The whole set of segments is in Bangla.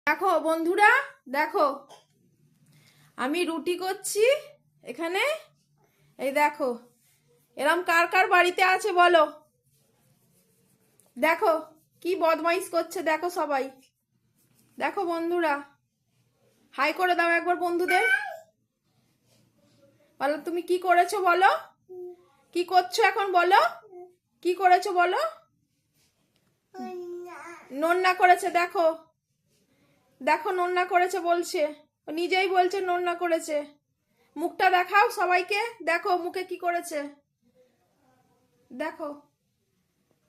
দেখো বন্ধুরা, দেখো আমি রুটি করছি এখানে। এই দেখো, এরম কার কার বাড়িতে আছে বলো। দেখো কি বদমাইশ করছে, দেখো সবাই। দেখো বন্ধুরা, হাই করে দাও একবার বন্ধুদের। বলো তুমি কি করেছো, বলো কি করছো এখন, বলো কি করেছো বলো। নোননা করেছে, দেখো দেখো নোননা করেছে বলছে, ও নিজেই বলছে নোননা করেছে। মুখটা দেখাও সবাইকে, দেখো মুখে কি করেছে। দেখো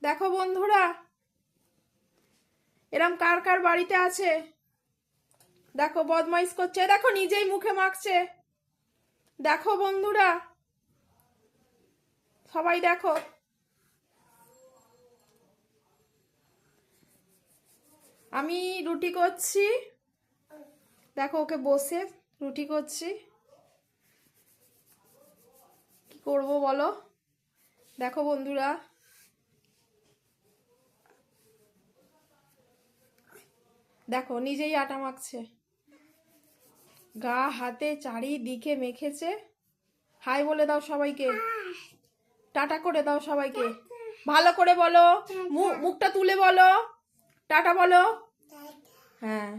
দেখো বন্ধুরা, এরম কার কার বাড়িতে আছে। দেখো বদমাইশ করছে, দেখো নিজেই মুখে মাখছে। দেখো বন্ধুরা সবাই দেখো। আমি রুটি করছি, দেখো ওকে বসে রুটি করছি। কি করব বলো। দেখো বন্ধুরা, দেখো নিজেই আটা মাখছে, গা হাতে চারিদিকে মেখেছে। হাই বলে দাও সবাইকে, টাটা করে দাও সবাইকে, ভালো করে বলো, মুখটা তুলে বলো, টাটা বলো। হ্যাঁ।